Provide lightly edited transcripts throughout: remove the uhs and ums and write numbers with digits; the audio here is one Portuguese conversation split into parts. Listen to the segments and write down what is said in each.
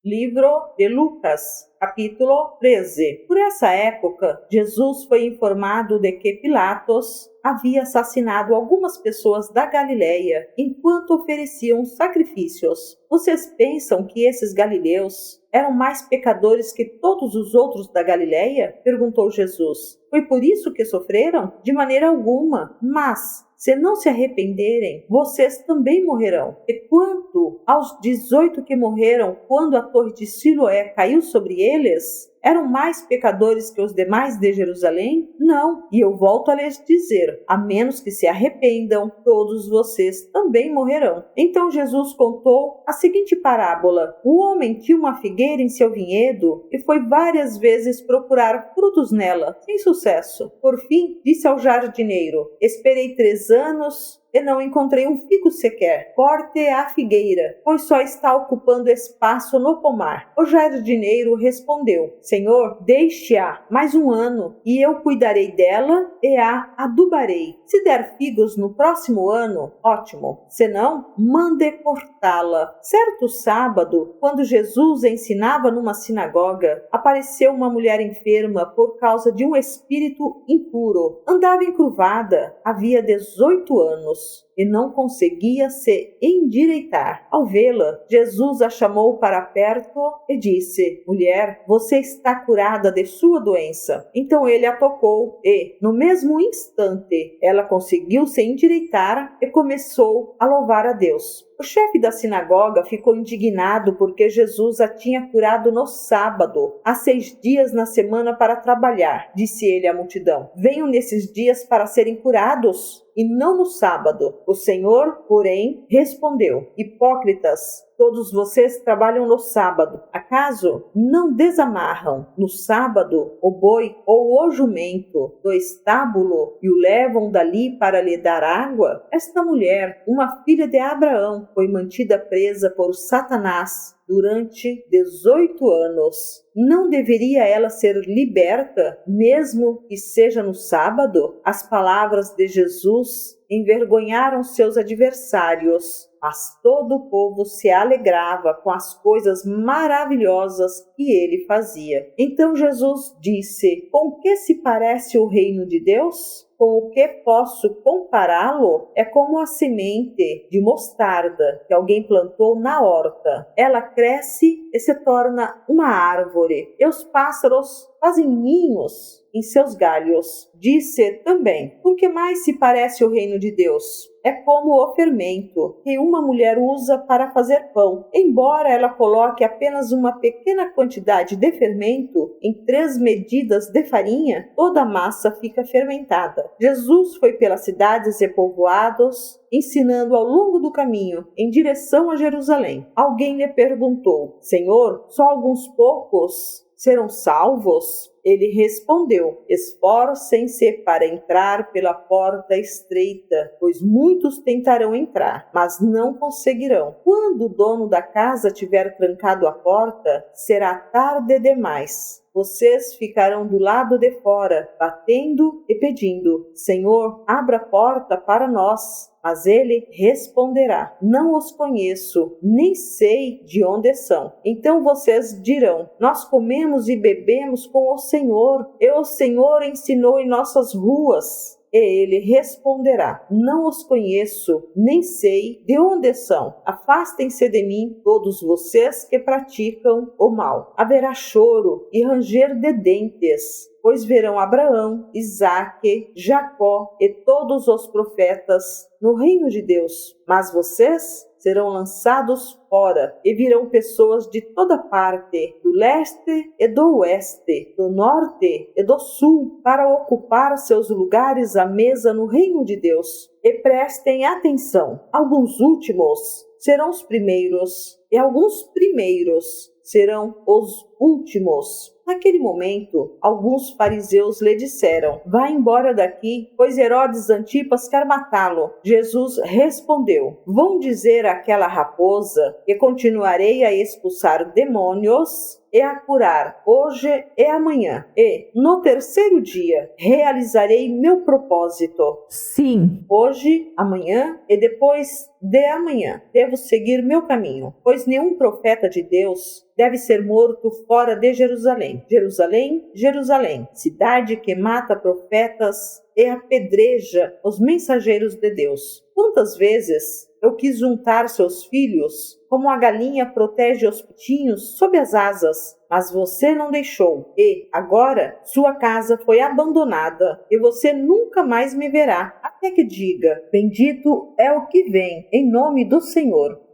Livro de Lucas, capítulo 13. Por essa época, Jesus foi informado de que Pilatos havia assassinado algumas pessoas da Galileia enquanto ofereciam sacrifícios. Vocês pensam que esses galileus eram mais pecadores que todos os outros da Galileia? Perguntou Jesus. Foi por isso que sofreram? De maneira alguma, mas se não se arrependerem, vocês também morrerão. E quanto aos 18 que morreram quando a torre de Siloé caiu sobre eles, eram mais pecadores que os demais de Jerusalém? Não, e eu volto a lhes dizer, a menos que se arrependam, todos vocês também morrerão. Então Jesus contou a seguinte parábola. Um homem tinha uma figueira em seu vinhedo e foi várias vezes procurar frutos nela, sem sucesso. Por fim, disse ao jardineiro, esperei 3 anos e não encontrei um figo sequer. Corte a figueira, pois só está ocupando espaço no pomar. O jardineiro respondeu, Senhor, deixe-a mais 1 ano, e eu cuidarei dela e a adubarei. Se der figos no próximo ano, ótimo. Se não, mande cortá-la. Certo sábado, quando Jesus ensinava numa sinagoga, apareceu uma mulher enferma por causa de um espírito impuro. Andava encurvada, havia 18 anos. E não conseguia se endireitar. Ao vê-la, Jesus a chamou para perto e disse, mulher, você está curada de sua doença. Então ele a tocou e, no mesmo instante, ela conseguiu se endireitar e começou a louvar a Deus. O chefe da sinagoga ficou indignado porque Jesus a tinha curado no sábado, há 6 dias na semana para trabalhar. Disse ele à multidão, venham nesses dias para serem curados e não no sábado. O Senhor, porém, respondeu, hipócritas, todos vocês trabalham no sábado. Acaso não desamarram no sábado o boi ou o jumento do estábulo e o levam dali para lhe dar água? Esta mulher, uma filha de Abraão, foi mantida presa por Satanás durante 18 anos. Não deveria ela ser liberta, mesmo que seja no sábado? As palavras de Jesus envergonharam seus adversários, mas todo o povo se alegrava com as coisas maravilhosas que ele fazia. Então Jesus disse, com que se parece o reino de Deus? Com o que posso compará-lo? É como a semente de mostarda que alguém plantou na horta. Ela cresce e se torna uma árvore, e os pássaros fazem ninhos em seus galhos. Disse também, com que mais se parece o reino de Deus? É como o fermento que uma mulher usa para fazer pão. Embora ela coloque apenas uma pequena quantidade de fermento em 3 medidas de farinha, toda a massa fica fermentada. Jesus foi pelas cidades e povoados, ensinando ao longo do caminho, em direção a Jerusalém. Alguém lhe perguntou, Senhor, só alguns poucos serão salvos? Ele respondeu, esforcem-se para entrar pela porta estreita, pois muitos tentarão entrar, mas não conseguirão. Quando o dono da casa tiver trancado a porta, será tarde demais. Vocês ficarão do lado de fora, batendo e pedindo, Senhor, abra a porta para nós. Mas ele responderá, não os conheço, nem sei de onde são. Então vocês dirão, nós comemos e bebemos com o Senhor, e o Senhor ensinou em nossas ruas. E ele responderá, não os conheço, nem sei de onde são. Afastem-se de mim, todos vocês que praticam o mal. Haverá choro e ranger de dentes, pois verão Abraão, Isaque, Jacó e todos os profetas no reino de Deus. Mas vocês serão lançados fora e virão pessoas de toda parte, do leste e do oeste, do norte e do sul, para ocupar seus lugares à mesa no reino de Deus. E prestem atenção, alguns últimos serão os primeiros, e alguns primeiros serão os últimos. Naquele momento, alguns fariseus lhe disseram, vá embora daqui, pois Herodes Antipas quer matá-lo. Jesus respondeu, vão dizer àquela raposa que continuarei a expulsar demônios e a curar hoje e amanhã, e no 3º dia realizarei meu propósito. Sim, Hoje, amanhã e depois de amanhã devo seguir meu caminho, pois nenhum profeta de Deus deve ser morto fora de Jerusalém. Jerusalém, Jerusalém, cidade que mata profetas e apedreja os mensageiros de Deus. Quantas vezes eu quis juntar seus filhos, como a galinha protege os pintinhos sob as asas, mas você não deixou, e agora sua casa foi abandonada, e você nunca mais me verá, até que diga: bendito é o que vem, em nome do Senhor.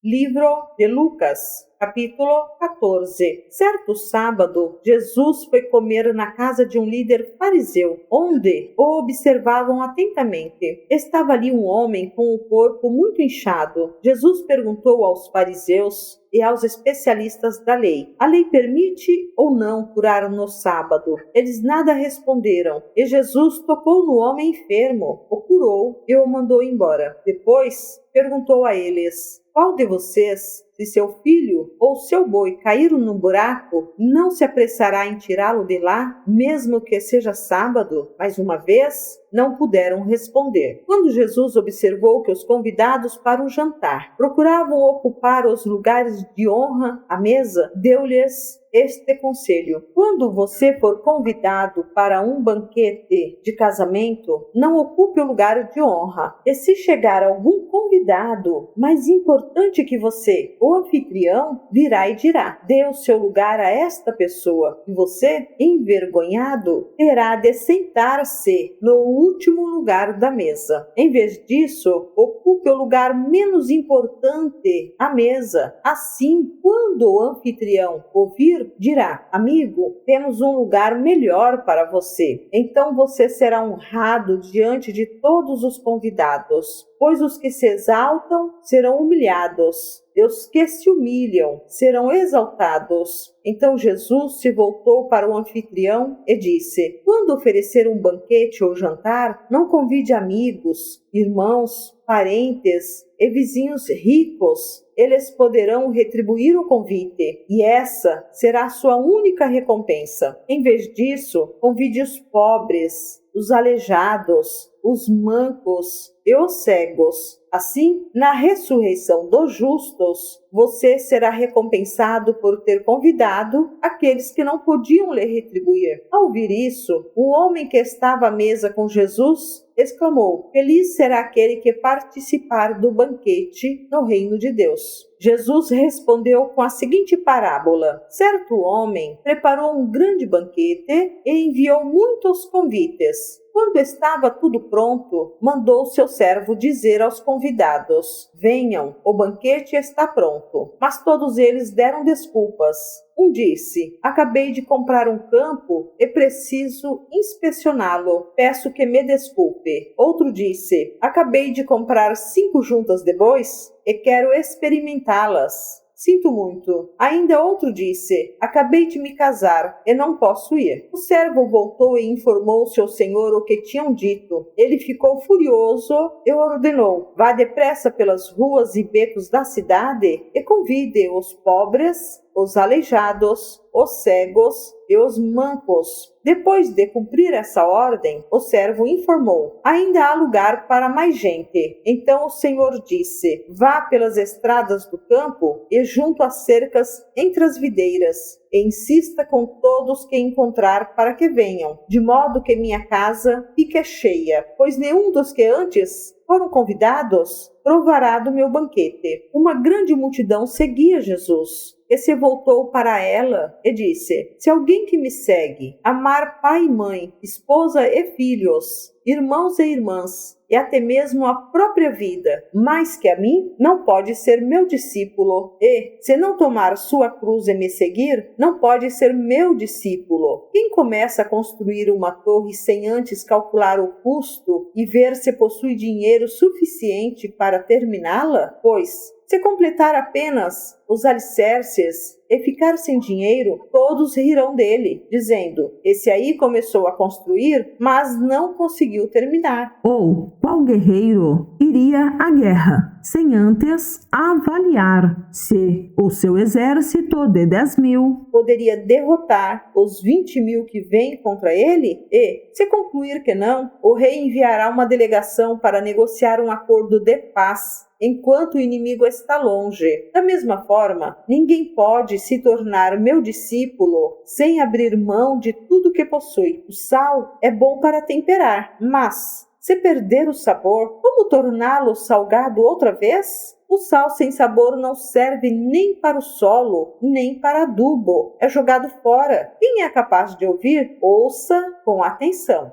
Livro de Lucas, capítulo 14. Certo sábado, Jesus foi comer na casa de um líder fariseu, onde o observavam atentamente. Estava ali um homem com o corpo muito inchado. Jesus perguntou aos fariseus e aos especialistas da lei: a lei permite ou não curar no sábado? Eles nada responderam, e Jesus tocou no homem enfermo, o curou e o mandou embora. Depois perguntou a eles: qual de vocês, se seu filho ou seu boi caíram num buraco, não se apressará em tirá-lo de lá, mesmo que seja sábado? Mais uma vez, não puderam responder. Quando Jesus observou que os convidados para o jantar procuravam ocupar os lugares de honra à mesa, deu-lhes este conselho: quando você for convidado para um banquete de casamento, não ocupe o lugar de honra. E se chegar algum convidado mais importante que você, o anfitrião virá e dirá: dê o seu lugar a esta pessoa. E você, envergonhado, terá de sentar-se no último lugar da mesa. Em vez disso, ocupe o lugar menos importante à mesa. Assim, quando o anfitrião ouvir, dirá: amigo, temos um lugar melhor para você. Então você será honrado diante de todos os convidados, pois os que se exaltam serão humilhados, e os que se humilham serão exaltados. Então Jesus se voltou para o anfitrião e disse: quando oferecer um banquete ou jantar, não convide amigos, irmãos, parentes e vizinhos ricos. Eles poderão retribuir o convite, e essa será a sua única recompensa. Em vez disso, convide os pobres, os aleijados, os mancos e os cegos. Assim, na ressurreição dos justos, você será recompensado por ter convidado aqueles que não podiam lhe retribuir. Ao ouvir isso, o homem que estava à mesa com Jesus exclamou: feliz será aquele que participar do banquete no reino de Deus. Jesus respondeu com a seguinte parábola: certo homem preparou um grande banquete e enviou muitos convites. Quando estava tudo pronto, mandou seu servo dizer aos convidados: venham, o banquete está pronto. Mas todos eles deram desculpas. Um disse: acabei de comprar um campo e preciso inspecioná-lo. Peço que me desculpe. Outro disse: acabei de comprar 5 juntas de bois e quero experimentá-las. Sinto muito. Ainda outro disse: acabei de me casar e não posso ir. O servo voltou e informou seu senhor o que tinham dito. Ele ficou furioso e ordenou: vá depressa pelas ruas e becos da cidade e convide os pobres, os aleijados, os cegos e os mancos. Depois de cumprir essa ordem, o servo informou: ainda há lugar para mais gente. Então o Senhor disse: vá pelas estradas do campo e junto às cercas entre as videiras, e insista com todos que encontrar para que venham, de modo que minha casa fique cheia, pois nenhum dos que antes foram convidados provará do meu banquete. Uma grande multidão seguia Jesus. E se voltou para ela e disse: se alguém que me segue amar pai e mãe, esposa e filhos, irmãos e irmãs, e até mesmo a própria vida, mais que a mim, não pode ser meu discípulo. E, se não tomar sua cruz e me seguir, não pode ser meu discípulo. Quem começa a construir uma torre sem antes calcular o custo e ver se possui dinheiro suficiente para terminá-la? Pois, Se completar apenas os alicerces e ficar sem dinheiro, todos rirão dele, dizendo: esse aí começou a construir, mas não conseguiu terminar. Ou qual guerreiro iria à guerra, sem antes avaliar se o seu exército de 10.000 poderia derrotar os 20.000 que vêm contra ele? E, se concluir que não, o rei enviará uma delegação para negociar um acordo de paz, enquanto o inimigo está longe. Da mesma forma, ninguém pode se tornar meu discípulo sem abrir mão de tudo que possui. O sal é bom para temperar, mas se perder o sabor, como torná-lo salgado outra vez? O sal sem sabor não serve nem para o solo, nem para adubo. É jogado fora. Quem é capaz de ouvir, ouça com atenção.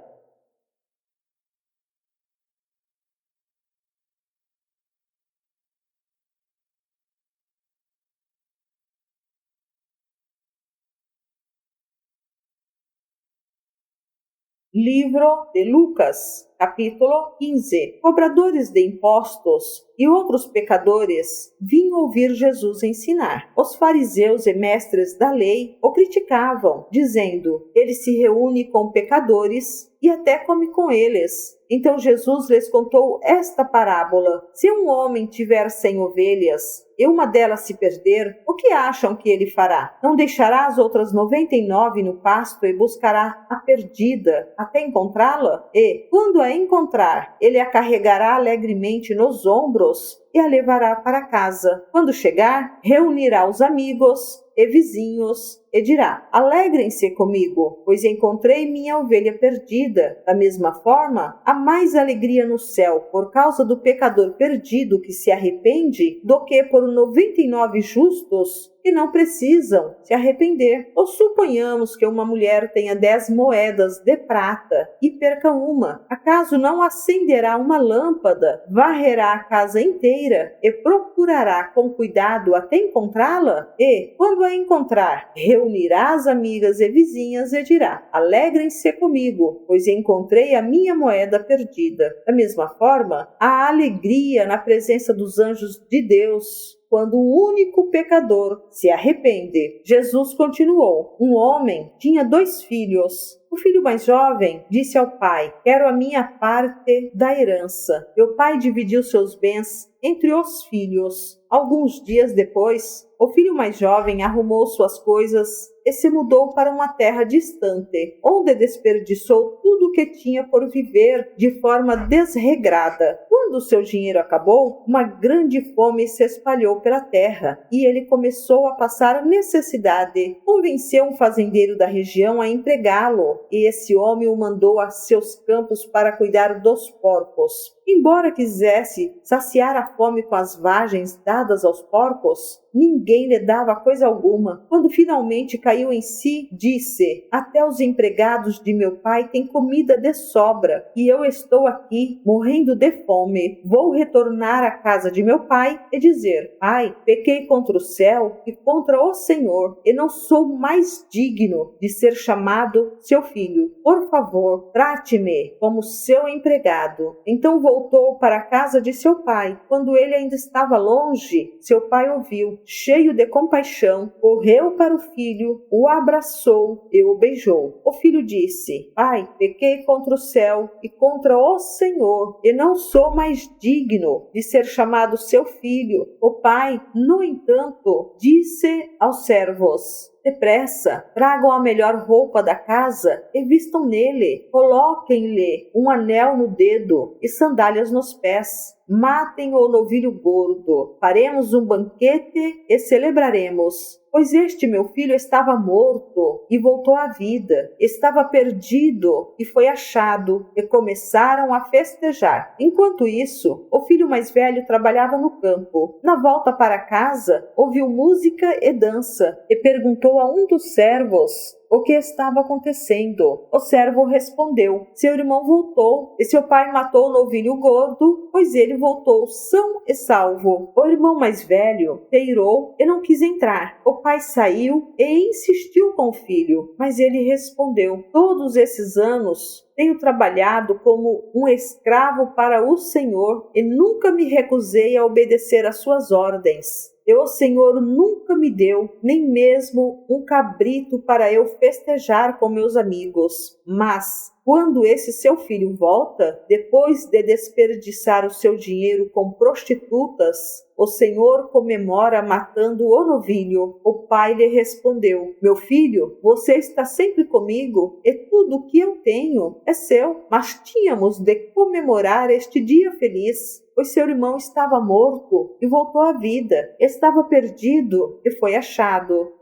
Livro de Lucas, capítulo 15. Cobradores de impostos e outros pecadores vinham ouvir Jesus ensinar. Os fariseus e mestres da lei o criticavam, dizendo: ele se reúne com pecadores e até come com eles. Então Jesus lhes contou esta parábola: se um homem tiver 100 ovelhas e uma delas se perder, o que acham que ele fará? Não deixará as outras 99 no pasto e buscará a perdida até encontrá-la? E, quando a encontrar, ele a carregará alegremente nos ombros e a levará para casa. Quando chegar, reunirá os amigos e vizinhos e dirá: alegrem-se comigo, pois encontrei minha ovelha perdida. Da mesma forma, há mais alegria no céu por causa do pecador perdido que se arrepende do que por 99 justos que não precisam se arrepender. Ou suponhamos que uma mulher tenha 10 moedas de prata e perca uma. Acaso não acenderá uma lâmpada, varrerá a casa inteira e procurará com cuidado até encontrá-la? E, quando a encontrar, reunirá as amigas e vizinhas e dirá: alegrem-se comigo, pois encontrei a minha moeda perdida. Da mesma forma, há alegria na presença dos anjos de Deus quando um único pecador se arrepende. Jesus continuou: um homem tinha 2 filhos. O filho mais jovem disse ao pai: quero a minha parte da herança. E o pai dividiu seus bens entre os filhos. Alguns dias depois, o filho mais jovem arrumou suas coisas e se mudou para uma terra distante, onde desperdiçou tudo o que tinha por viver de forma desregrada. Quando seu dinheiro acabou, uma grande fome se espalhou pela terra e ele começou a passar necessidade. Convenceu um fazendeiro da região a empregá-lo e esse homem o mandou a seus campos para cuidar dos porcos. Embora quisesse saciar a fome com as vagens dadas aos porcos, ninguém lhe dava coisa alguma. Quando finalmente caiu em si, disse: até os empregados de meu pai têm comida de sobra, e eu estou aqui, morrendo de fome. Vou retornar à casa de meu pai e dizer: pai, pequei contra o céu e contra o Senhor, e não sou mais digno de ser chamado seu filho. Por favor, trate-me como seu empregado. Então voltou para a casa de seu pai. Quando ele ainda estava longe, seu pai ouviu. Cheio de compaixão, correu para o filho, o abraçou e o beijou. O filho disse: pai, pequei contra o céu e contra o Senhor, e não sou mais digno de ser chamado seu filho. O pai, no entanto, disse aos servos: depressa, tragam a melhor roupa da casa e vistam nele. Coloquem-lhe um anel no dedo e sandálias nos pés. Matem o novilho gordo. Faremos um banquete e celebraremos. Pois este meu filho estava morto e voltou à vida. Estava perdido e foi achado, e começaram a festejar. Enquanto isso, o filho mais velho trabalhava no campo. Na volta para casa, ouviu música e dança e perguntou a um dos servos o que estava acontecendo. O servo respondeu: seu irmão voltou e seu pai matou o novilho gordo, pois ele voltou são e salvo. O irmão mais velho se irou e não quis entrar. O pai saiu e insistiu com o filho, mas ele respondeu: todos esses anos Tenho trabalhado como um escravo para o Senhor e nunca me recusei a obedecer às suas ordens. E o Senhor nunca me deu nem mesmo um cabrito para eu festejar com meus amigos. Mas, quando esse seu filho volta, depois de desperdiçar o seu dinheiro com prostitutas, o Senhor comemora matando o novilho. O pai lhe respondeu: meu filho, você está sempre comigo e tudo o que eu tenho é seu. Mas tínhamos de comemorar este dia feliz, pois seu irmão estava morto e voltou à vida, estava perdido e foi achado.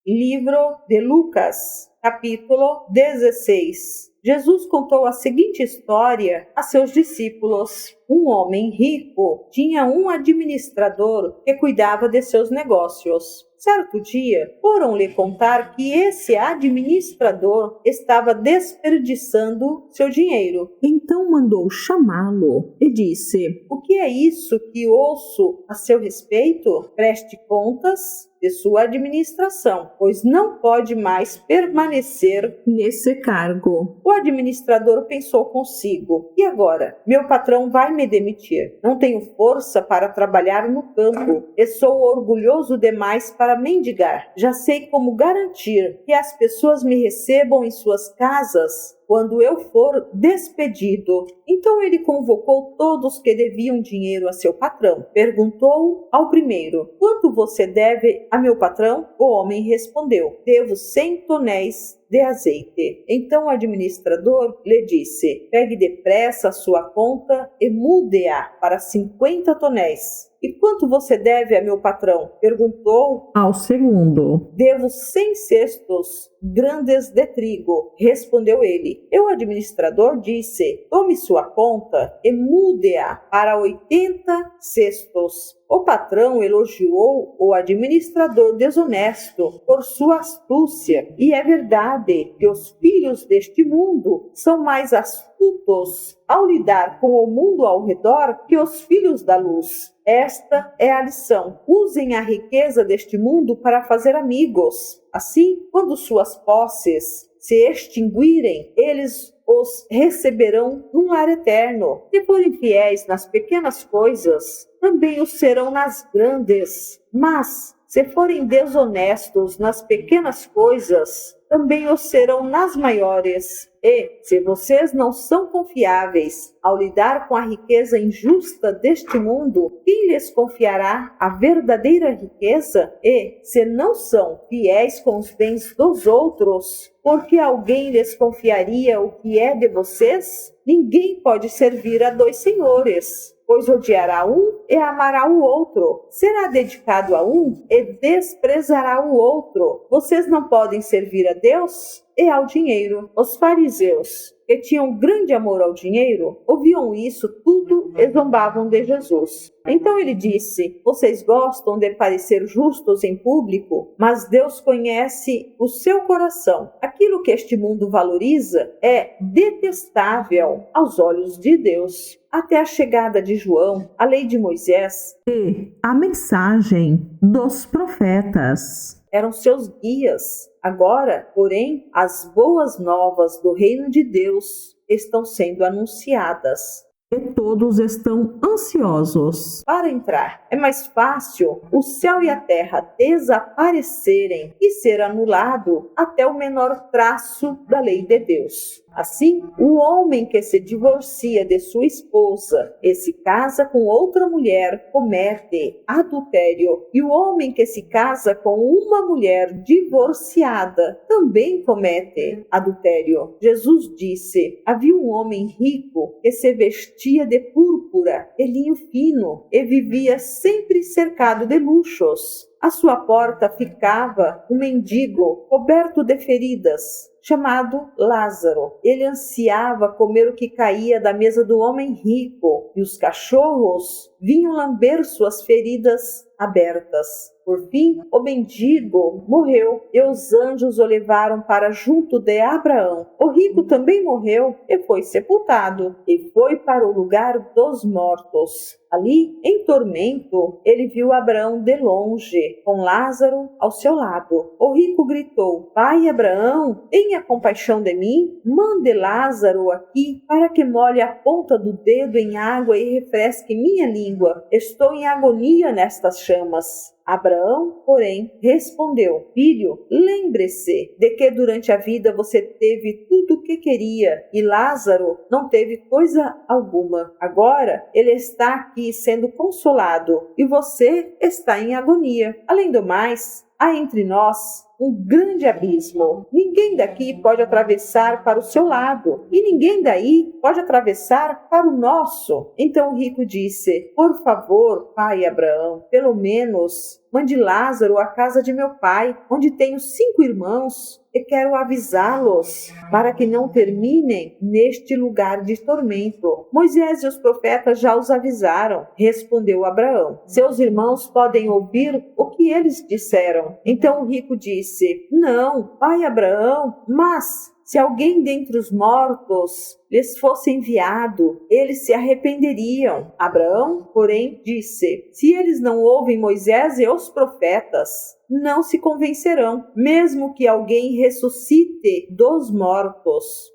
Livro de Lucas, capítulo 16. Jesus contou a seguinte história a seus discípulos. Um homem rico tinha um administrador que cuidava de seus negócios. Certo dia, foram-lhe contar que esse administrador estava desperdiçando seu dinheiro. Então mandou chamá-lo e disse: o que é isso que ouço a seu respeito? Preste contas de sua administração, pois não pode mais permanecer nesse cargo. O administrador pensou consigo: e agora? Meu patrão vai me demitir. Não tenho força para trabalhar no campo e sou orgulhoso demais para mendigar. Já sei como garantir que as pessoas me recebam em suas casas quando eu for despedido. Então ele convocou todos que deviam dinheiro a seu patrão. Perguntou ao primeiro: quanto você deve a meu patrão? O homem respondeu: devo 100 tonéis de azeite. Então o administrador lhe disse: pegue depressa a sua conta e mude-a para 50 tonéis. E quanto você deve a meu patrão? Perguntou ao segundo. Devo 100 cestos grandes de trigo, respondeu ele. E o administrador disse: tome sua conta e mude-a para 80 cestos. O patrão elogiou o administrador desonesto por sua astúcia, e é verdade que os filhos deste mundo são mais astutos ao lidar com o mundo ao redor que os filhos da luz. Esta é a lição. Usem a riqueza deste mundo para fazer amigos. Assim, quando suas posses se extinguirem, eles os receberão num lar eterno. Se forem fiéis nas pequenas coisas, também o serão nas grandes. Mas, se forem desonestos nas pequenas coisas, também o serão nas maiores. E, se vocês não são confiáveis ao lidar com a riqueza injusta deste mundo, quem lhes confiará a verdadeira riqueza? E, se não são fiéis com os bens dos outros, por que alguém lhes confiaria o que é de vocês? Ninguém pode servir a dois senhores, pois odiará um e amará o outro. Será dedicado a um e desprezará o outro. Vocês não podem servir a Deus e ao dinheiro. Os fariseus, que tinham grande amor ao dinheiro, ouviam isso tudo e zombavam de Jesus. Então ele disse: vocês gostam de parecer justos em público, mas Deus conhece o seu coração. Aquilo que este mundo valoriza é detestável aos olhos de Deus. Até a chegada de João, a lei de Moisés e a mensagem dos profetas eram seus guias. Agora, porém, as boas novas do reino de Deus estão sendo anunciadas. E todos estão ansiosos para entrar. É mais fácil o céu e a terra desaparecerem e ser anulado até o menor traço da lei de Deus. Assim, o homem que se divorcia de sua esposa e se casa com outra mulher comete adultério. E o homem que se casa com uma mulher divorciada também comete adultério. Jesus disse: havia um homem rico que se vestia de púrpura e linho fino e vivia sempre cercado de luxos. À sua porta ficava um mendigo coberto de feridas, chamado Lázaro. Ele ansiava comer o que caía da mesa do homem rico, e os cachorros vinham lamber suas feridas abertas. Por fim, o mendigo morreu e os anjos o levaram para junto de Abraão. O rico também morreu e foi sepultado e foi para o lugar dos mortos. Ali, em tormento, ele viu Abraão de longe, com Lázaro ao seu lado. O rico gritou: Pai Abraão, tenha compaixão de mim, mande Lázaro aqui para que molhe a ponta do dedo em água e refresque minha língua. Estou em agonia nestas chamas. Abraão, porém, respondeu: Filho, lembre-se de que durante a vida você teve tudo o que queria e Lázaro não teve coisa alguma. Agora ele está aqui sendo consolado e você está em agonia. Além do mais, há entre nós um grande abismo. Ninguém daqui pode atravessar para o seu lado e ninguém daí pode atravessar para o nosso. Então o rico disse: Por favor, pai Abraão, pelo menos mande Lázaro à casa de meu pai, onde tenho 5 irmãos, e quero avisá-los para que não terminem neste lugar de tormento. Moisés e os profetas já os avisaram, respondeu Abraão. Seus irmãos podem ouvir o que eles disseram. Então o rico disse: Não, pai Abraão, mas se alguém dentre os mortos lhes fosse enviado, eles se arrependeriam. Abraão, porém, disse: Se eles não ouvem Moisés e os profetas, não se convencerão, mesmo que alguém ressuscite dos mortos.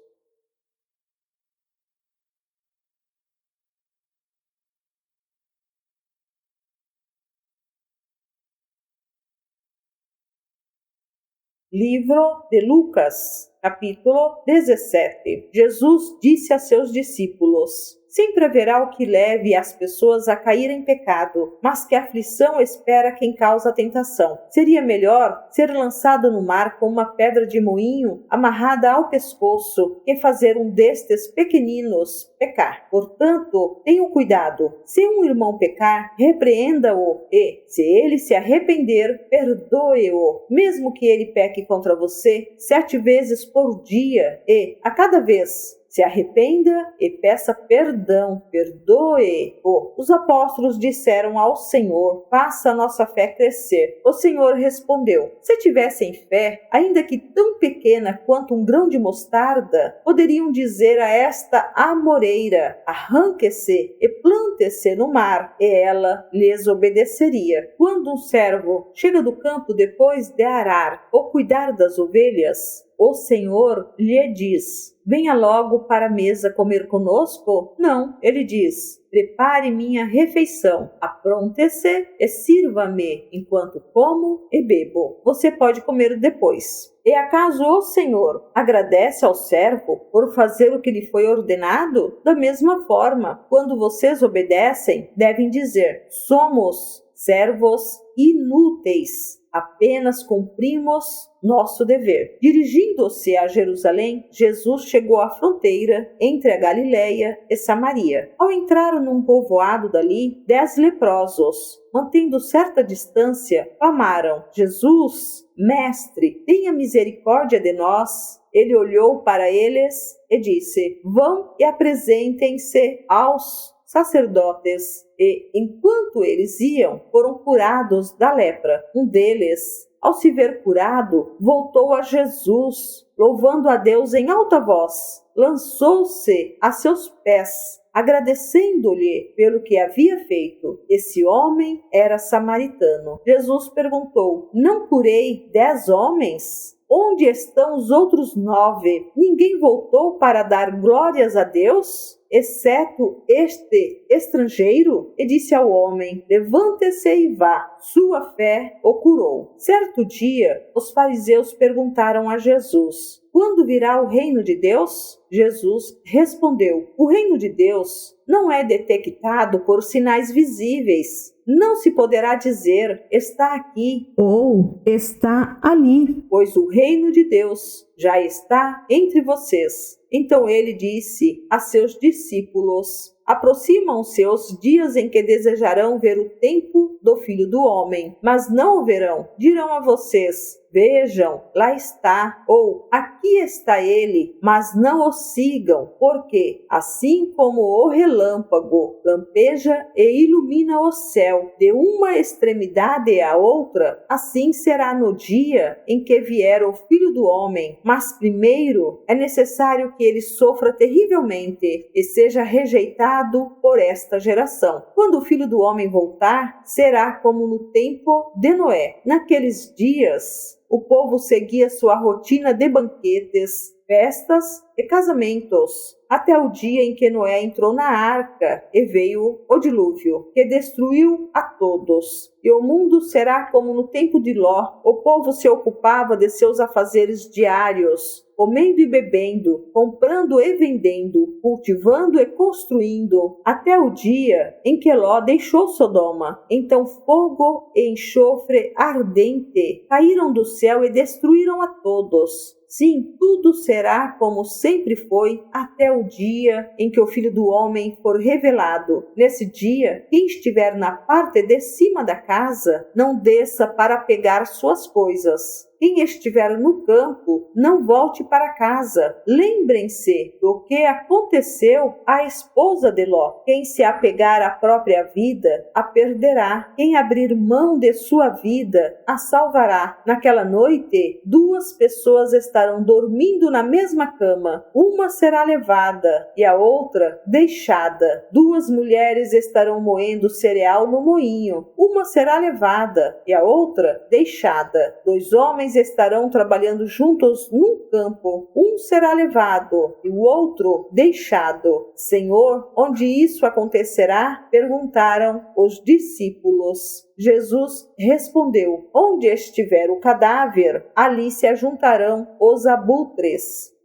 Livro de Lucas, capítulo 17. Jesus disse a seus discípulos: Sempre haverá o que leve as pessoas a cair em pecado, mas que aflição espera quem causa a tentação. Seria melhor ser lançado no mar com uma pedra de moinho amarrada ao pescoço que fazer um destes pequeninos pecar. Portanto, tenham cuidado. Se um irmão pecar, repreenda-o e, se ele se arrepender, perdoe-o. Mesmo que ele peque contra você 7 vezes por dia e, a cada vez, se arrependa e peça perdão, perdoe-o. Os apóstolos disseram ao Senhor: Faça a nossa fé crescer. O Senhor respondeu: Se tivessem fé, ainda que tão pequena quanto um grão de mostarda, poderiam dizer a esta amoreira: Arranque-se e plante-se no mar, e ela lhes obedeceria. Quando um servo chega do campo depois de arar ou cuidar das ovelhas, o Senhor lhe diz: Venha logo para a mesa comer conosco? Não, ele diz: Prepare minha refeição, apronte-se e sirva-me enquanto como e bebo. Você pode comer depois. E acaso o Senhor agradece ao servo por fazer o que lhe foi ordenado? Da mesma forma, quando vocês obedecem, devem dizer: Somos servos inúteis, apenas cumprimos nosso dever. Dirigindo-se a Jerusalém, Jesus chegou à fronteira entre a Galileia e Samaria. Ao entrar num povoado dali, 10 leprosos, mantendo certa distância, clamaram: Jesus, Mestre, tenha misericórdia de nós. Ele olhou para eles e disse: Vão e apresentem-se aos sacerdotes. E, enquanto eles iam, foram curados da lepra. Um deles, ao se ver curado, voltou a Jesus, louvando a Deus em alta voz. Lançou-se a seus pés, agradecendo-lhe pelo que havia feito. Esse homem era samaritano. Jesus perguntou: Não curei 10 homens? Onde estão os outros 9? Ninguém voltou para dar glórias a Deus, exceto este estrangeiro? E disse ao homem: Levante-se e vá, sua fé o curou. Certo dia, os fariseus perguntaram a Jesus: Quando virá o reino de Deus? Jesus respondeu: O reino de Deus não é detectado por sinais visíveis. Não se poderá dizer: está aqui ou está ali, pois o reino de Deus já está entre vocês. Então ele disse a seus discípulos: Aproximam-se os dias em que desejarão ver o tempo do Filho do Homem, mas não o verão. Dirão a vocês: vejam, lá está, ou aqui está ele, mas não o sigam, porque assim como o relâmpago lampeja e ilumina o céu de uma extremidade à outra, assim será no dia em que vier o Filho do Homem. Mas primeiro é necessário que ele sofra terrivelmente e seja rejeitado por esta geração. Quando o Filho do Homem voltar, será como no tempo de Noé. Naqueles dias, o povo seguia sua rotina de banquetes, festas e casamentos, até o dia em que Noé entrou na arca e veio o dilúvio, que destruiu a todos. E o mundo será como no tempo de Ló. O povo se ocupava de seus afazeres diários, comendo e bebendo, comprando e vendendo, cultivando e construindo, até o dia em que Ló deixou Sodoma. Então fogo e enxofre ardente caíram do céu e destruíram a todos. Sim, tudo será como sempre foi até o dia em que o Filho do Homem for revelado. Nesse dia, quem estiver na parte de cima da casa, não desça para pegar suas coisas. Quem estiver no campo, não volte para casa. Lembrem-se do que aconteceu à esposa de Ló. Quem se apegar à própria vida, a perderá. Quem abrir mão de sua vida, a salvará. Naquela noite, 2 pessoas estarão dormindo na mesma cama. Uma será levada e a outra deixada. 2 mulheres estarão moendo cereal no moinho. Uma será levada e a outra deixada. 2 homens estarão trabalhando juntos num campo. Um será levado e o outro deixado. Senhor, onde isso acontecerá? Perguntaram os discípulos. Jesus respondeu: onde estiver o cadáver, ali se ajuntarão os abutres.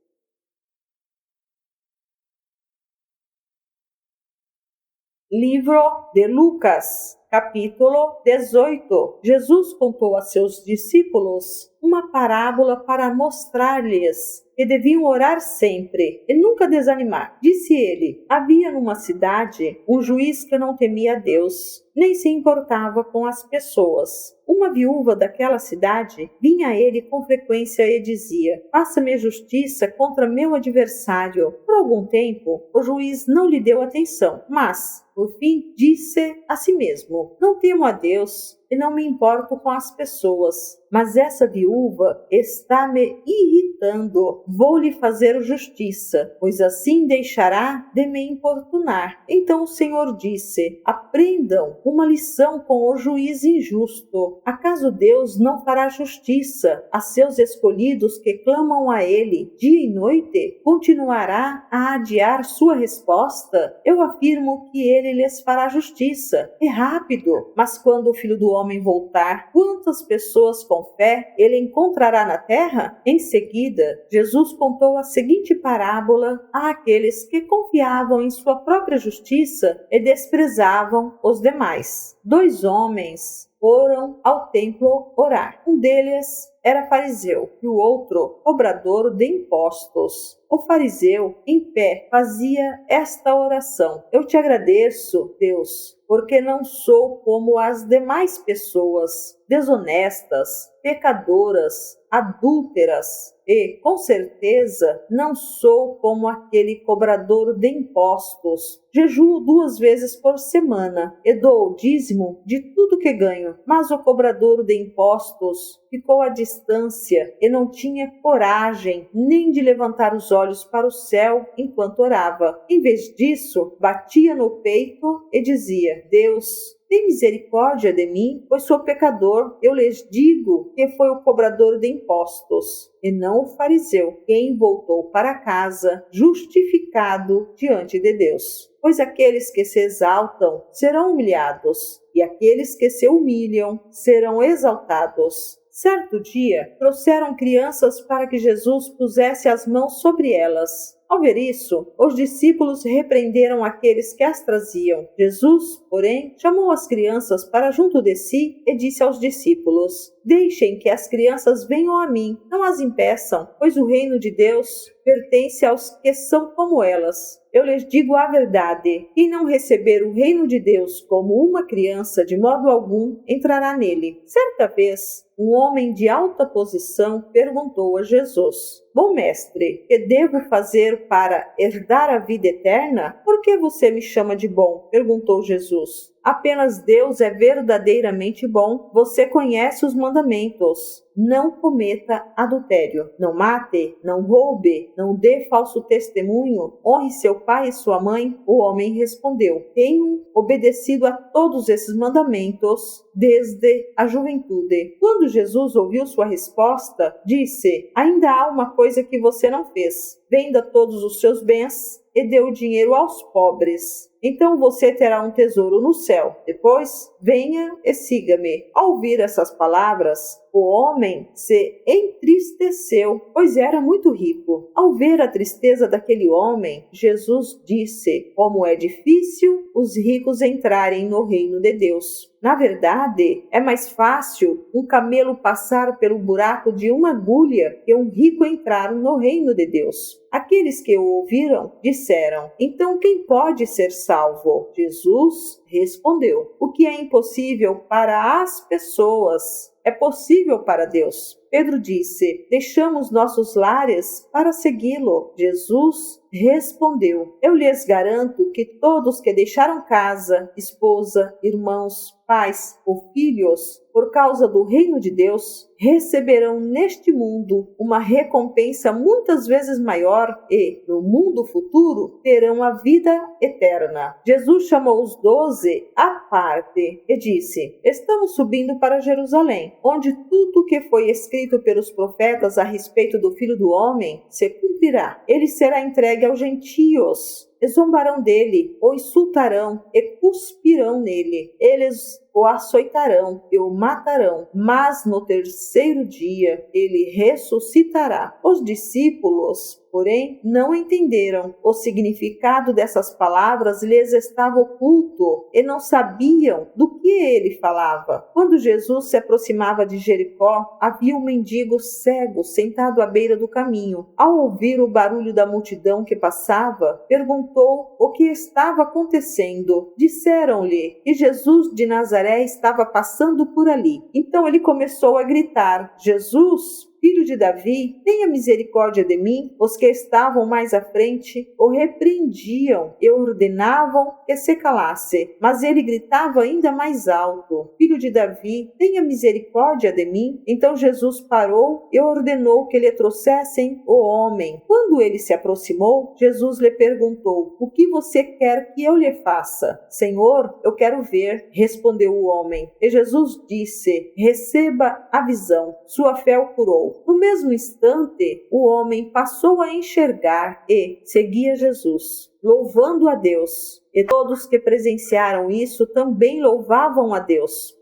Livro de Lucas, capítulo 18. Jesus contou a seus discípulos uma parábola para mostrar-lhes que deviam orar sempre e nunca desanimar. Disse ele: havia numa cidade um juiz que não temia a Deus, nem se importava com as pessoas. Uma viúva daquela cidade vinha a ele com frequência e dizia: faça-me justiça contra meu adversário. Por algum tempo, o juiz não lhe deu atenção, mas, por fim, disse a si mesmo: não temo a Deus e não me importo com as pessoas, mas essa viúva está me irritando. Vou lhe fazer justiça, pois assim deixará de me importunar. Então o Senhor disse: aprendam uma lição com o juiz injusto. Acaso Deus não fará justiça a seus escolhidos que clamam a ele dia e noite? Continuará a adiar sua resposta? Eu afirmo que ele lhes fará justiça, e rápido. Mas quando o Filho do Homem voltar, quantas pessoas com fé ele encontrará na terra? Em seguida, Jesus contou a seguinte parábola àqueles que confiavam em sua própria justiça e desprezavam os demais. 2 homens foram ao templo orar. Um deles era fariseu e o outro cobrador de impostos. O fariseu, em pé, fazia esta oração: eu te agradeço, Deus, porque não sou como as demais pessoas, desonestas, pecadoras, adúlteras, e, com certeza, não sou como aquele cobrador de impostos. Jejuo 2 vezes por semana e dou o dízimo de tudo que ganho. Mas o cobrador de impostos ficou à distância e não tinha coragem nem de levantar os olhos para o céu enquanto orava. Em vez disso, batia no peito e dizia: Deus, tem misericórdia de mim, pois sou pecador. Eu lhes digo que foi o cobrador de impostos, e não o fariseu, quem voltou para casa justificado diante de Deus. Pois aqueles que se exaltam serão humilhados, e aqueles que se humilham serão exaltados. Certo dia, trouxeram crianças para que Jesus pusesse as mãos sobre elas. Ao ver isso, os discípulos repreenderam aqueles que as traziam. Jesus, porém, chamou as crianças para junto de si e disse aos discípulos: Deixem que as crianças venham a mim, não as impeçam, pois o reino de Deus pertence aos que são como elas. Eu lhes digo a verdade: quem não receber o reino de Deus como uma criança, de modo algum entrará nele. Certa vez, um homem de alta posição perguntou a Jesus: Bom mestre, que devo fazer para herdar a vida eterna? Por que você me chama de bom? Perguntou Jesus. Apenas Deus é verdadeiramente bom. Você conhece os mandamentos. Não cometa adultério, não mate, não roube, não dê falso testemunho, honre seu pai e sua mãe. O homem respondeu: Tenho obedecido a todos esses mandamentos desde a juventude. Quando Jesus ouviu sua resposta, disse: Ainda há uma coisa que você não fez. Venda todos os seus bens e dê o dinheiro aos pobres. Então você terá um tesouro no céu. Depois, venha e siga-me. Ao ouvir essas palavras, o homem se entristeceu, pois era muito rico. Ao ver a tristeza daquele homem, Jesus disse: Como é difícil os ricos entrarem no reino de Deus. Na verdade, é mais fácil um camelo passar pelo buraco de uma agulha que um rico entrar no reino de Deus. Aqueles que o ouviram disseram: Então quem pode ser salvo? Jesus respondeu: O que é impossível para as pessoas é possível para Deus. Pedro disse: Deixamos nossos lares para segui-lo. Jesus respondeu: Eu lhes garanto que todos que deixaram casa, esposa, irmãos, pais ou filhos por causa do reino de Deus, receberão neste mundo uma recompensa muitas vezes maior e, no mundo futuro, terão a vida eterna. Jesus chamou os 12 à parte e disse: Estamos subindo para Jerusalém, onde tudo o que foi escrito pelos profetas a respeito do Filho do Homem se cumprirá. Ele será entregue aos gentios. Zombarão dele, o insultarão e cuspirão nele. Eles o açoitarão e o matarão, mas no terceiro dia ele ressuscitará. Os discípulos, porém, não entenderam o significado dessas palavras, lhes estava oculto e não sabiam do que ele falava. Quando Jesus se aproximava de Jericó, havia um mendigo cego sentado à beira do caminho. Ao ouvir o barulho da multidão que passava, perguntou o que estava acontecendo. Disseram-lhe que Jesus de Nazaré estava passando por ali. Então ele começou a gritar: Jesus, Filho de Davi, tenha misericórdia de mim. Os que estavam mais à frente o repreendiam e ordenavam que se calasse. Mas ele gritava ainda mais alto: Filho de Davi, tenha misericórdia de mim. Então Jesus parou e ordenou que lhe trouxessem o homem. Quando ele se aproximou, Jesus lhe perguntou: O que você quer que eu lhe faça? Senhor, eu quero ver, respondeu o homem. E Jesus disse: Receba a visão. Sua fé o curou. No mesmo instante, o homem passou a enxergar e seguia Jesus, louvando a Deus. E todos que presenciaram isso também louvavam a Deus.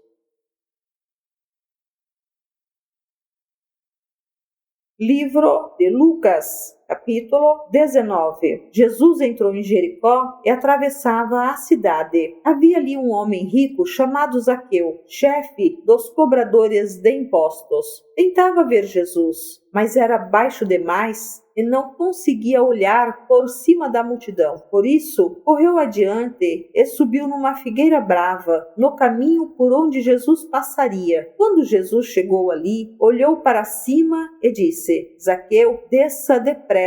Livro de Lucas, capítulo 19. Jesus entrou em Jericó e atravessava a cidade. Havia ali um homem rico chamado Zaqueu, chefe dos cobradores de impostos. Tentava ver Jesus, mas era baixo demais e não conseguia olhar por cima da multidão. Por isso, correu adiante e subiu numa figueira brava, no caminho por onde Jesus passaria. Quando Jesus chegou ali, olhou para cima e disse: Zaqueu, desça depressa.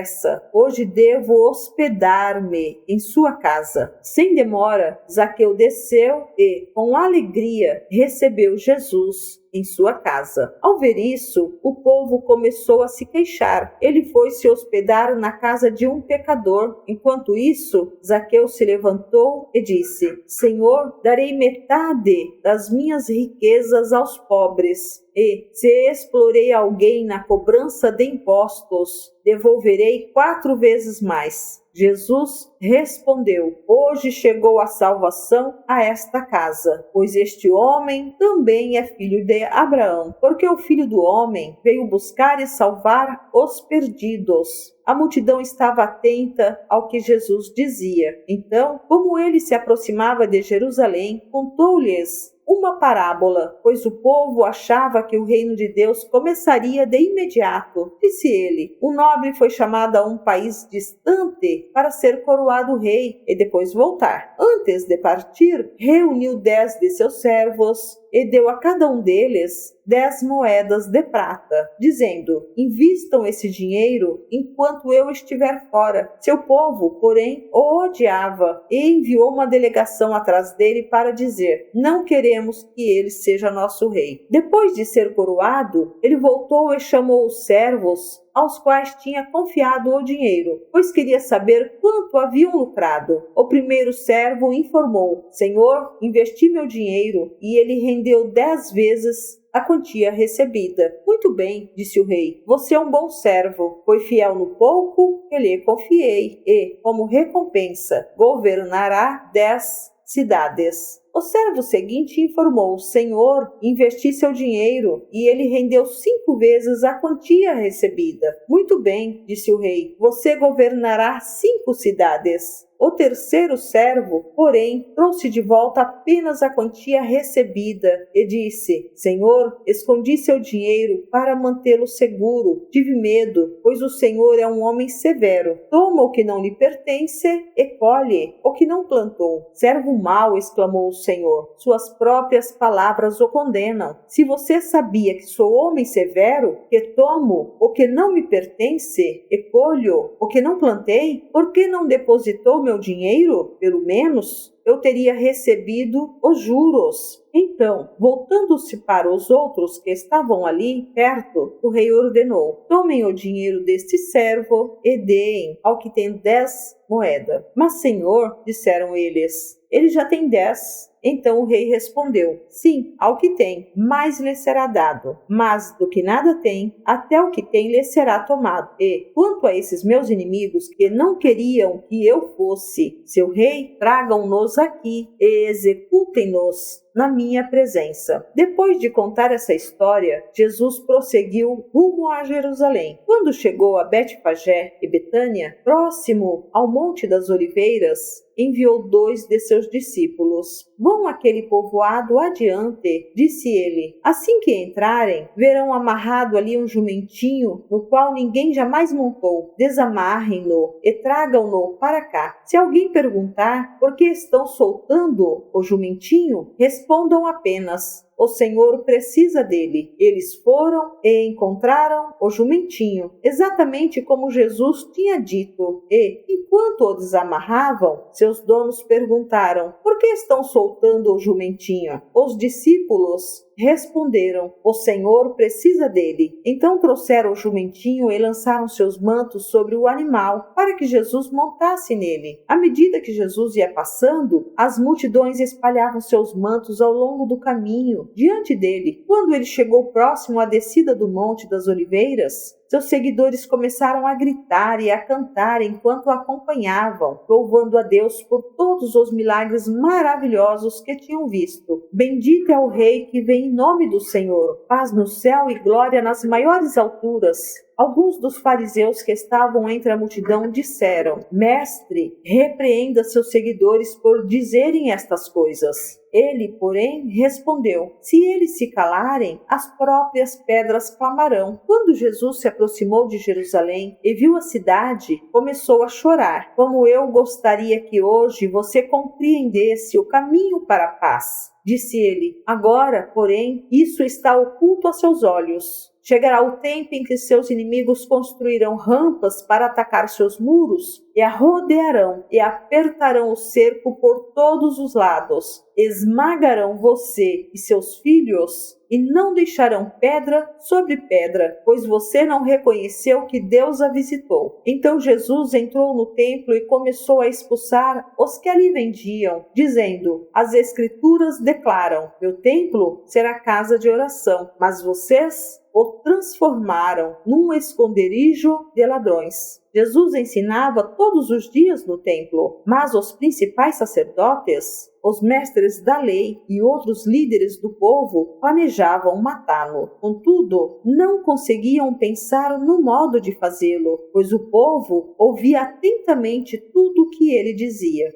Hoje devo hospedar-me em sua casa. Sem demora, Zaqueu desceu e, com alegria, recebeu Jesus em sua casa. Ao ver isso, o povo começou a se queixar. Ele foi se hospedar na casa de um pecador. Enquanto isso, Zaqueu se levantou e disse: Senhor, darei metade das minhas riquezas aos pobres. E, se explorei alguém na cobrança de impostos, devolverei 4 vezes mais. Jesus respondeu: Hoje chegou a salvação a esta casa, pois este homem também é filho de Abraão, porque o Filho do Homem veio buscar e salvar os perdidos. A multidão estava atenta ao que Jesus dizia. Então, como ele se aproximava de Jerusalém, contou-lhes uma parábola, pois o povo achava que o reino de Deus começaria de imediato. Disse ele: um nobre foi chamado a um país distante para ser coroado rei e depois voltar. Antes de partir, reuniu 10 de seus servos e deu a cada um deles 10 moedas de prata, dizendo: invistam esse dinheiro enquanto eu estiver fora. Seu povo, porém, o odiava e enviou uma delegação atrás dele para dizer: não queremos que ele seja nosso rei. Depois de ser coroado, ele voltou e chamou os servos aos quais tinha confiado o dinheiro, pois queria saber quanto haviam lucrado. O primeiro servo informou: Senhor, investi meu dinheiro e ele rendeu 10 vezes a quantia recebida. Muito bem, disse o rei, você é um bom servo, foi fiel no pouco que lhe confiei e, como recompensa, governará 10 cidades. O servo seguinte informou: Senhor, investi seu dinheiro e ele rendeu 5 vezes a quantia recebida. Muito bem, disse o rei, você governará 5 cidades. O terceiro servo, porém, trouxe de volta apenas a quantia recebida e disse: Senhor, escondi seu dinheiro para mantê-lo seguro. Tive medo, pois o Senhor é um homem severo. Toma o que não lhe pertence e colhe o que não plantou. Servo mau, exclamou o Senhor, suas próprias palavras o condenam. Se você sabia que sou homem severo, que tomo o que não me pertence e colho o que não plantei, por que não depositou meu dinheiro? Pelo menos eu teria recebido os juros. Então, voltando-se para os outros que estavam ali perto, o rei ordenou: tomem o dinheiro deste servo e deem ao que tem 10 moedas. Mas, senhor, disseram eles, ele já tem 10. Então o rei respondeu: sim, ao que tem, mais lhe será dado. Mas do que nada tem, até o que tem lhe será tomado. E, quanto a esses meus inimigos que não queriam que eu fosse seu rei, tragam-nos aqui e executem-nos na minha presença. Depois de contar essa história, Jesus prosseguiu rumo a Jerusalém. Quando chegou a Betfagé e Betânia, próximo ao Monte das Oliveiras, enviou 2 de seus discípulos. Vão àquele povoado adiante, disse ele. Assim que entrarem, verão amarrado ali um jumentinho, no qual ninguém jamais montou. Desamarrem-no e tragam-no para cá. Se alguém perguntar por que estão soltando o jumentinho, respondam apenas: o Senhor precisa dele. Eles foram e encontraram o jumentinho, exatamente como Jesus tinha dito. E, enquanto o desamarravam, seus donos perguntaram: por que estão soltando o jumentinho? Os discípulos responderam: o Senhor precisa dele. Então trouxeram o jumentinho e lançaram seus mantos sobre o animal, para que Jesus montasse nele. À medida que Jesus ia passando, as multidões espalhavam seus mantos ao longo do caminho diante dele. Quando ele chegou próximo à descida do Monte das Oliveiras, seus seguidores começaram a gritar e a cantar enquanto o acompanhavam, louvando a Deus por todos os milagres maravilhosos que tinham visto. Bendito é o Rei que vem em nome do Senhor, paz no céu e glória nas maiores alturas. Alguns dos fariseus que estavam entre a multidão disseram: Mestre, repreenda seus seguidores por dizerem estas coisas. Ele, porém, respondeu: se eles se calarem, as próprias pedras clamarão. Quando Jesus se aproximou de Jerusalém e viu a cidade, começou a chorar. Como eu gostaria que hoje você compreendesse o caminho para a paz, disse ele. Agora, porém, isso está oculto a seus olhos. Chegará o tempo em que seus inimigos construirão rampas para atacar seus muros e a rodearão e apertarão o cerco por todos os lados. Esmagarão você e seus filhos e não deixarão pedra sobre pedra, pois você não reconheceu que Deus a visitou. Então Jesus entrou no templo e começou a expulsar os que ali vendiam, dizendo: as Escrituras declaram: meu templo será casa de oração, mas vocês o transformaram num esconderijo de ladrões. Jesus ensinava todos os dias no templo, mas os principais sacerdotes, os mestres da lei e outros líderes do povo planejavam matá-lo. Contudo, não conseguiam pensar no modo de fazê-lo, pois o povo ouvia atentamente tudo o que ele dizia.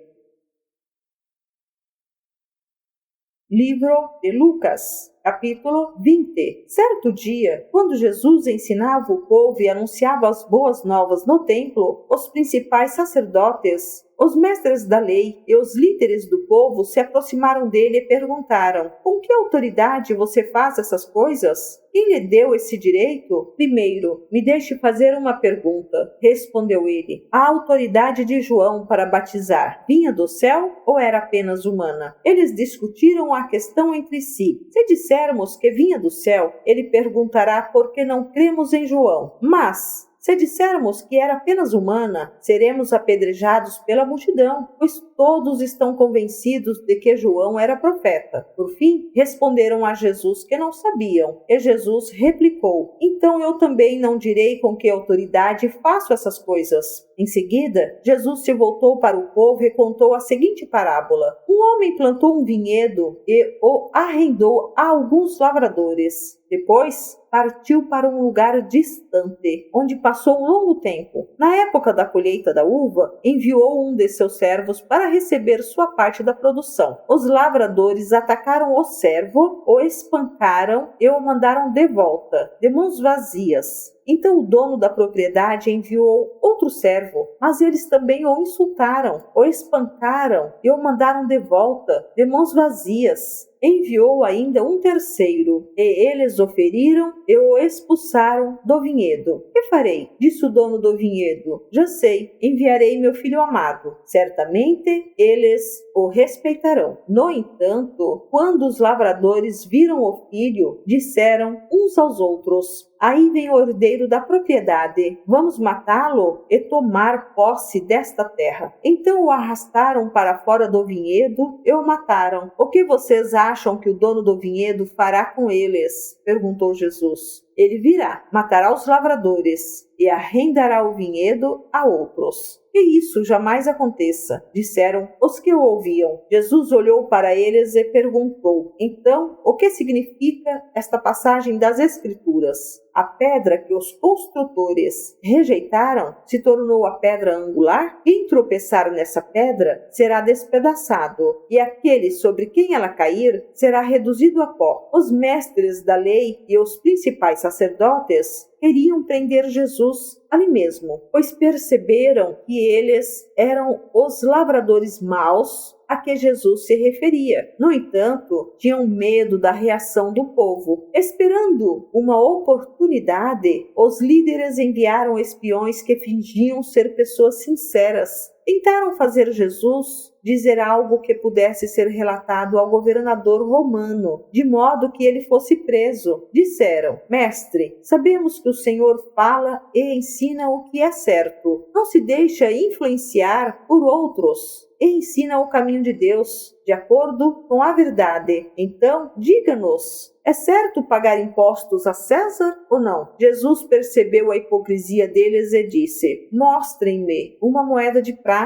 Livro de Lucas, capítulo 20. Certo dia, quando Jesus ensinava o povo e anunciava as boas novas no templo, os principais sacerdotes, os mestres da lei e os líderes do povo se aproximaram dele e perguntaram: com que autoridade você faz essas coisas? Quem lhe deu esse direito? Primeiro, me deixe fazer uma pergunta, respondeu ele. A autoridade de João para batizar vinha do céu ou era apenas humana? Eles discutiram a questão entre si. Se dissermos que vinha do céu, ele perguntará por que não cremos em João. Mas se dissermos que era apenas humana, seremos apedrejados pela multidão, pois todos estão convencidos de que João era profeta. Por fim, responderam a Jesus que não sabiam. E Jesus replicou: então eu também não direi com que autoridade faço essas coisas. Em seguida, Jesus se voltou para o povo e contou a seguinte parábola: um homem plantou um vinhedo e o arrendou a alguns lavradores. Depois, partiu para um lugar distante, onde passou um longo tempo. Na época da colheita da uva, enviou um de seus servos para receber sua parte da produção. Os lavradores atacaram o servo, o espancaram e o mandaram de volta, de mãos vazias. Então o dono da propriedade enviou outro servo, mas eles também o insultaram, o espancaram e o mandaram de volta, de mãos vazias. Enviou ainda um terceiro, e eles o feriram e o expulsaram do vinhedo. Que farei? Disse o dono do vinhedo. Já sei, enviarei meu filho amado. Certamente eles o respeitarão. No entanto, quando os lavradores viram o filho, disseram uns aos outros: aí vem o herdeiro da propriedade. Vamos matá-lo e tomar posse desta terra. Então o arrastaram para fora do vinhedo e o mataram. O que vocês acham que o dono do vinhedo fará com eles? Perguntou Jesus. Ele virá, matará os lavradores e arrendará o vinhedo a outros. Que isso jamais aconteça, disseram os que o ouviam. Jesus olhou para eles e perguntou: então, o que significa esta passagem das Escrituras? A pedra que os construtores rejeitaram se tornou a pedra angular. Quem tropeçar nessa pedra será despedaçado, e aquele sobre quem ela cair será reduzido a pó. Os mestres da lei e os principais sacerdotes queriam prender Jesus ali mesmo, pois perceberam que eles eram os lavradores maus a que Jesus se referia. No entanto, tinham medo da reação do povo. Esperando uma oportunidade, os líderes enviaram espiões que fingiam ser pessoas sinceras. Tentaram fazer Jesus dizer algo que pudesse ser relatado ao governador romano, de modo que ele fosse preso. Disseram: mestre, sabemos que o Senhor fala e ensina o que é certo. Não se deixa influenciar por outros e ensina o caminho de Deus, de acordo com a verdade. Então, diga-nos, é certo pagar impostos a César ou não? Jesus percebeu a hipocrisia deles e disse: mostrem-me uma moeda de prata.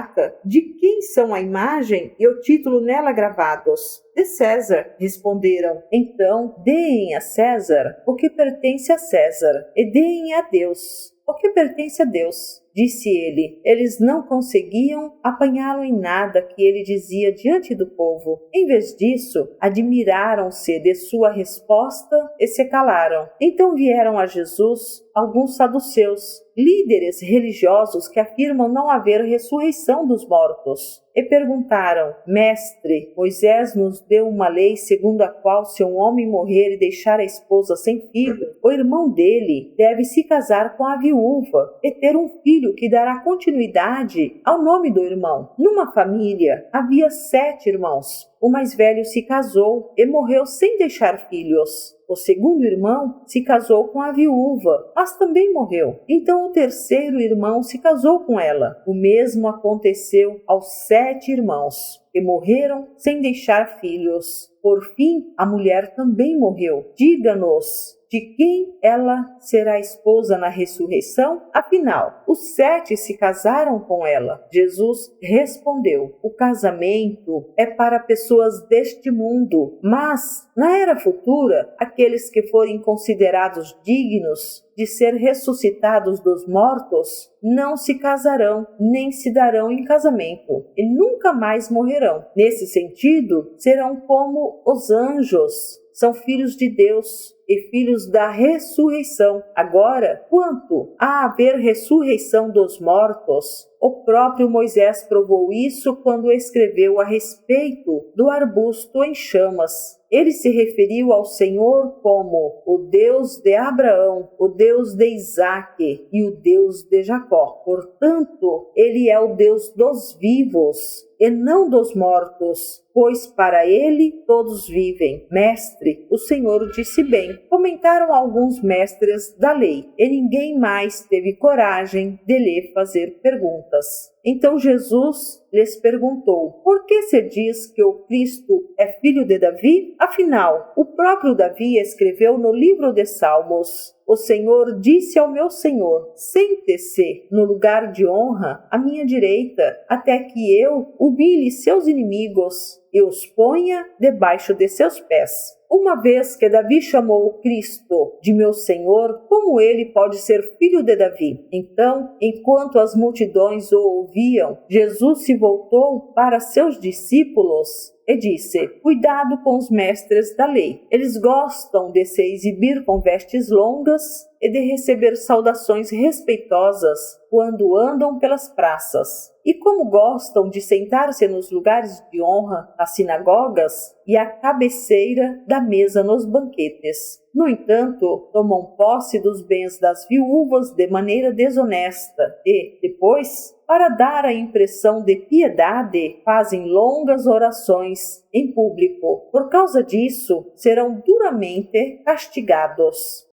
De quem são a imagem e o título nela gravados? De César, responderam. Então, deem a César o que pertence a César, e deem a Deus o que pertence a Deus. Disse ele. Eles não conseguiam apanhá-lo em nada que ele dizia diante do povo. Em vez disso, admiraram-se de sua resposta e se calaram. Então vieram a Jesus alguns saduceus, líderes religiosos que afirmam não haver ressurreição dos mortos, e perguntaram: mestre, Moisés nos deu uma lei segundo a qual, se um homem morrer e deixar a esposa sem filho, o irmão dele deve se casar com a viúva e ter um filho que dará continuidade ao nome do irmão. Numa família havia 7 irmãos. O mais velho se casou e morreu sem deixar filhos. O segundo irmão se casou com a viúva, mas também morreu. Então o terceiro irmão se casou com ela. O mesmo aconteceu aos 7 irmãos, que morreram sem deixar filhos. Por fim, a mulher também morreu. Diga-nos, de quem ela será esposa na ressurreição? Afinal, os 7 se casaram com ela. Jesus respondeu: o casamento é para pessoas deste mundo, mas na era futura, aqueles aqueles que forem considerados dignos de ser ressuscitados dos mortos não se casarão, nem se darão em casamento, e nunca mais morrerão. Nesse sentido, serão como os anjos, são filhos de Deus e filhos da ressurreição. Agora, quanto a haver ressurreição dos mortos, o próprio Moisés provou isso quando escreveu a respeito do arbusto em chamas. Ele se referiu ao Senhor como o Deus de Abraão, o Deus de Isaque e o Deus de Jacó. Portanto, ele é o Deus dos vivos e não dos mortos, pois para ele todos vivem. Mestre, o Senhor disse bem. Comentaram alguns mestres da lei, e ninguém mais teve coragem de lhe fazer perguntas. Então Jesus lhes perguntou: por que se diz que o Cristo é filho de Davi? Afinal, o próprio Davi escreveu no livro de Salmos: o Senhor disse ao meu Senhor: sente-se no lugar de honra à minha direita, até que eu humilhe seus inimigos e os ponha debaixo de seus pés. Uma vez que Davi chamou o Cristo de meu Senhor, como ele pode ser filho de Davi? Então, enquanto as multidões o ouviam, Jesus se voltou para seus discípulos e disse: cuidado com os mestres da lei. Eles gostam de se exibir com vestes longas e de receber saudações respeitosas quando andam pelas praças. E como gostam de sentar-se nos lugares de honra, nas sinagogas e à cabeceira da mesa nos banquetes. No entanto, tomam posse dos bens das viúvas de maneira desonesta e, depois, para dar a impressão de piedade, fazem longas orações em público. Por causa disso, serão duramente castigados.